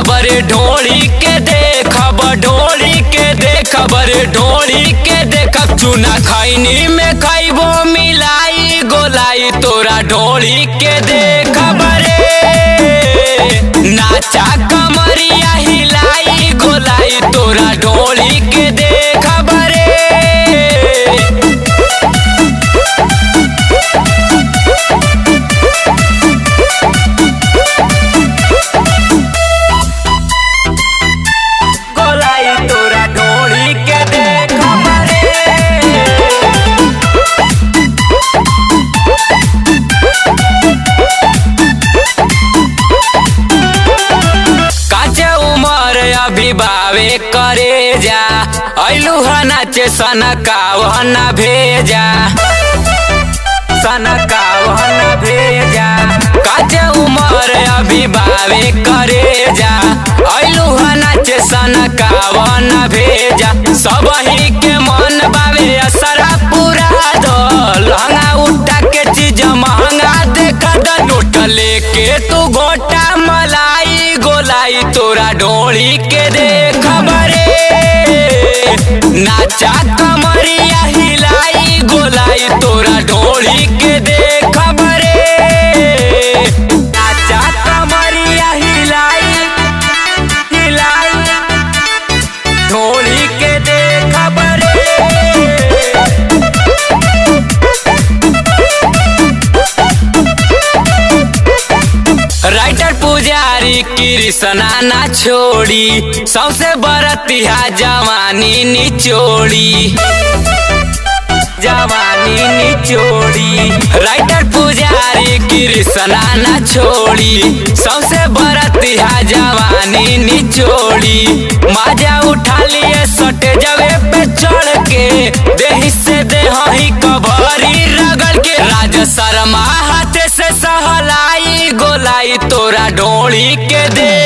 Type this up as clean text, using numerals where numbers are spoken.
बरे ढोली के देखब, ढोली के देखब रे ढोली के देखब। चूना खैनी में खैबो मिलाई गोलाई तोरा ढोली के देखब रे। नाचा कमरिया हिलाई गोलाई तोरा ढोली के देखब रे। अभी बावे करे जा ऐलू नाचे सनकावन भेजा, सनकावन भेजा। काचे उमर अभी बावे करे जा ऐलू नाचे सनकावन भेजा। सबही के मन बावे असरा पूरा दो, लहंगा उठा के चीज महंगा देखा द। नोट लेके तू गोटा मलाई गोलाई तोरा ढोली के देखब रे। नाचा कमरिया हिलाई गोलाई तोरा ढोली के देखब रे। नाचा कमरिया हिलाई हिलाई ढोली के देखब रे। राइटर पुजारी कृष्णा ना छोड़ी, सबसे बरतिया जवानी निचोड़ी, जवानी निचोड़ी। राइटर पुजारी कृष्णा ना छोड़ी, सबसे बरतिया जवानी निचोड़ी। मजा उठा लिए सटे जवे पे चढ़ के, देही से देही कबरी रगड़ के। राज शर्मा हाथे से सहलाई गोलाई तोरा ढोली के दे